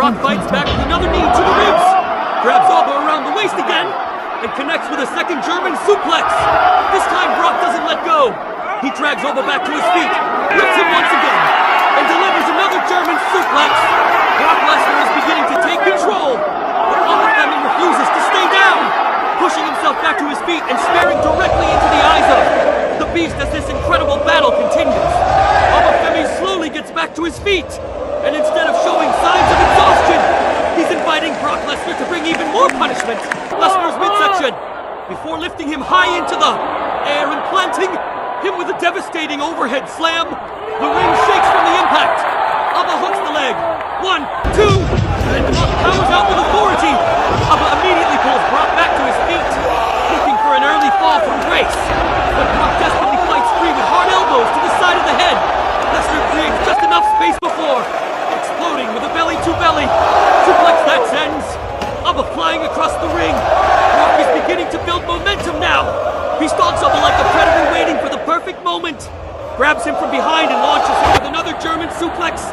Brock fights back with another knee to the ribs. Grabs Alba around the waist again and connects with a second German suplex. This time Brock doesn't let go. He drags Alba back to his feet, lifts him once again, and delivers another German suplex. Brock Lesnar is beginning to take control, but Alba Femi refuses to stay down, pushing himself back to his feet and staring directly into the eyes of the Beast as this incredible battle continues. Alba Femi slowly gets back to his feet, and instead of showing signs of exhaustion, he's inviting Brock Lesnar to bring even more punishment. Lesnar's midsection, before lifting him high into the air and planting him with a devastating overhead slam. The ring shakes from the impact. Alba hooks the leg. 1, 2, and Brock powers out with authority. Alba immediately pulls Brock back to his feet, looking for an early fall from grace. But Brock desperately fights free with hard elbows to the side of the head. Lesnar creates just enough space before exploding with a belly-to-belly suplex that sends Alba flying across the ring. Brock is beginning to build momentum now. He stalks Alba like a predator waiting for the perfect moment. Grabs him from behind and launches him with another German suplex.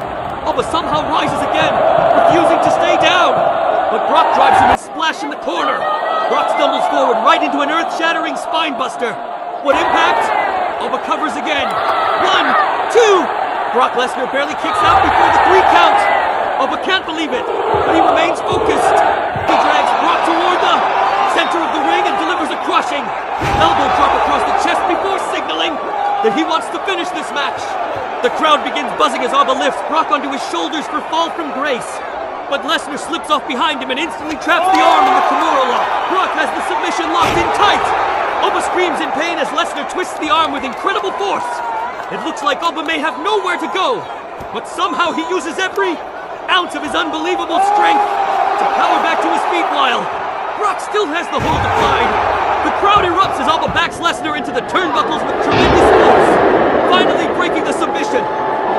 Alba somehow rises again, refusing to stay down. But Brock drives him and splash in the corner. Brock stumbles forward right into an earth-shattering spine buster. What impact? Alba covers again. 1, 2. Brock Lesnar barely kicks out before the 3 count. Alba can't believe it, but he remains focused. He drags Brock toward the center of the ring and delivers a crushing elbow drop across the chest before signaling that he wants to finish this match. The crowd begins buzzing as Alba lifts Brock onto his shoulders for fall from grace. But Lesnar slips off behind him and instantly traps the arm in the Kimura lock. Brock has the submission locked in tight. Alba screams in pain as Lesnar twists the arm with incredible force. It looks like Alba may have nowhere to go, but somehow he uses every ounce of his unbelievable strength to power back to his feet while Brock still has the hold applied. The crowd erupts as Alba backs Lesnar into the turnbuckles with tremendous force, finally breaking the submission.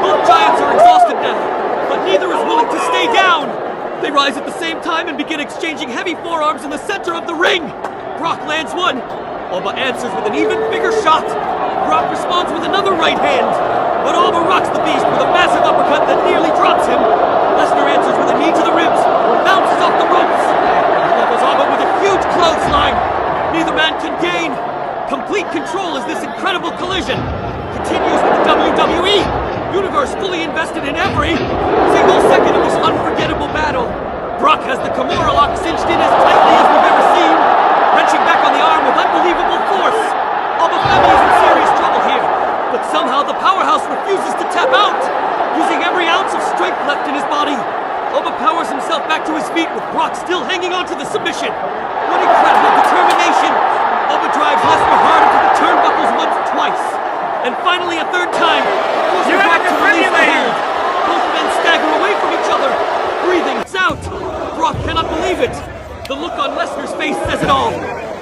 Both giants are exhausted now, but neither is willing to stay down. They rise at the same time and begin exchanging heavy forearms in the center of the ring. Brock lands one. Alba answers with an even bigger shot. Brock responds with another right hand, but Alba rocks the Beast with a massive uppercut that nearly drops him. Lesnar answers with a knee to the ribs, bounces off the ropes, and levels Alba with a huge clothesline. Neither man can gain complete control as this incredible collision continues with the WWE Universe fully invested in every single second of this unforgettable battle. Brock has the Kimura lock cinched in as tightly as we've ever seen, wrenching back on the arm with unbelievable force. Alba Femi is in serious trouble here, but somehow the powerhouse refuses to tap out. Using every ounce of strength left in his body, Alba powers himself back to his feet with Brock still hanging on to the submission. What incredible determination! Alba drives Lesnar hard into the turnbuckles once, twice, and finally a third time, forcing Brock to release the hold. Both men stagger away from each other, breathing out. Brock cannot believe it. The look on Lesnar's face says it all.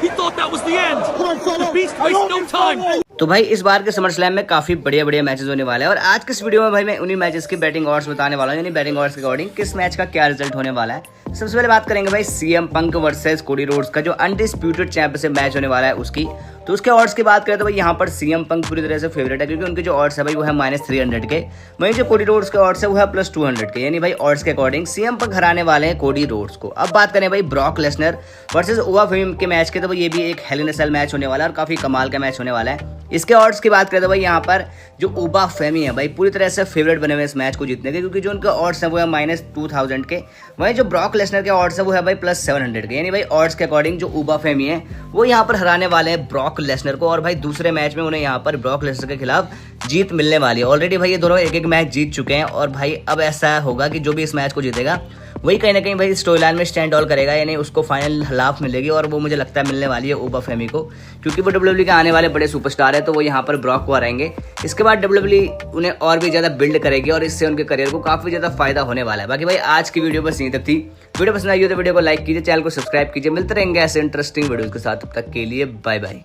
He thought that was the end. The Beast wastes no time. तो भाई इस बार के summer slam में काफी बढ़िया बढ़िया matches होने वाले हैं और आज के इस वीडियो में भाई मैं उन्हीं मैचेस की बैटिंग ऑड्स बताने वाला हूं, यानी बैटिंग ऑड्स के अकॉर्डिंग किस मैच का क्या रिजल्ट होने वाला है। सबसे पहले बात करेंगे भाई CM Punk versus Cody Rhodes का जो अनडिस्प्यूटेड चैंपियनशिप मैच होने वाला है उसकी। तो उसके ऑड्स की बात करें तो भाई यहाँ पर सीएम पंक पूरी तरह से फेवरेट है क्योंकि उनके जो ऑड्स है भाई वो है -300 के, वहीं जो कोडी रोड्स के ऑड्स है वो है +200 के, यानी भाई ऑड्स के अकॉर्डिंग सीएम पंक हराने वाले हैं कोडी रोड्स को। अब बात करें भाई ब्रॉक लेसनर वर्सेस ओवा फेमी के मैच के, तो भाई ये भी एक हेल इन अ सेल मैच होने वाला है और काफी कमाल का मैच होने वाला है। इसके ऑड्स की बात करें तो भाई यहाँ पर जो ओबा फेमी है भाई पूरी तरह से फेवरेट बने हुए इस मैच को जीतने के, क्योंकि जो उनके ऑड्स है वो है -2000 के, वहीं जो ब्रॉक लेसनर के ऑड्स है वो है भाई +700 के, यानी भाई ऑड्स के अकॉर्डिंग जो ओबा फेमी है वो यहाँ पर हराने वाले हैं ब्रॉक लेसनर को। और भाई दूसरे मैच में उन्हें यहाँ पर ब्रॉक लेसनर के खिलाफ जीत मिलने वाली है। ऑलरेडी भाई ये दोनों एक मैच जीत चुके हैं और भाई अब ऐसा होगा कि जो भी इस मैच को जीतेगा वही कहीं ना कहीं भाई स्टोरी लाइन में स्टैंड ऑल करेगा, यानी उसको फाइनल लाफ मिलेगी और वो मुझे लगता है मिलने वाली है ओबा फेमी को, क्योंकि वो WWE के आने वाले बड़े सुपरस्टार है, तो वो यहाँ पर ब्रॉक को हराएंगे। इसके बाद WWE उन्हें और भी ज़्यादा बिल्ड करेगी और इससे उनके करियर को काफ़ी ज़्यादा फायदा होने वाला है। बाकी भाई आज की वीडियो बस यहीं तक थी। वीडियो पसंद आई हो तो वीडियो को लाइक कीजिए, चैनल को सब्सक्राइब कीजिए। मिलते रहेंगे ऐसे इंटरेस्टिंग वीडियोज़ के साथ, तब तक के लिए बाय बाय।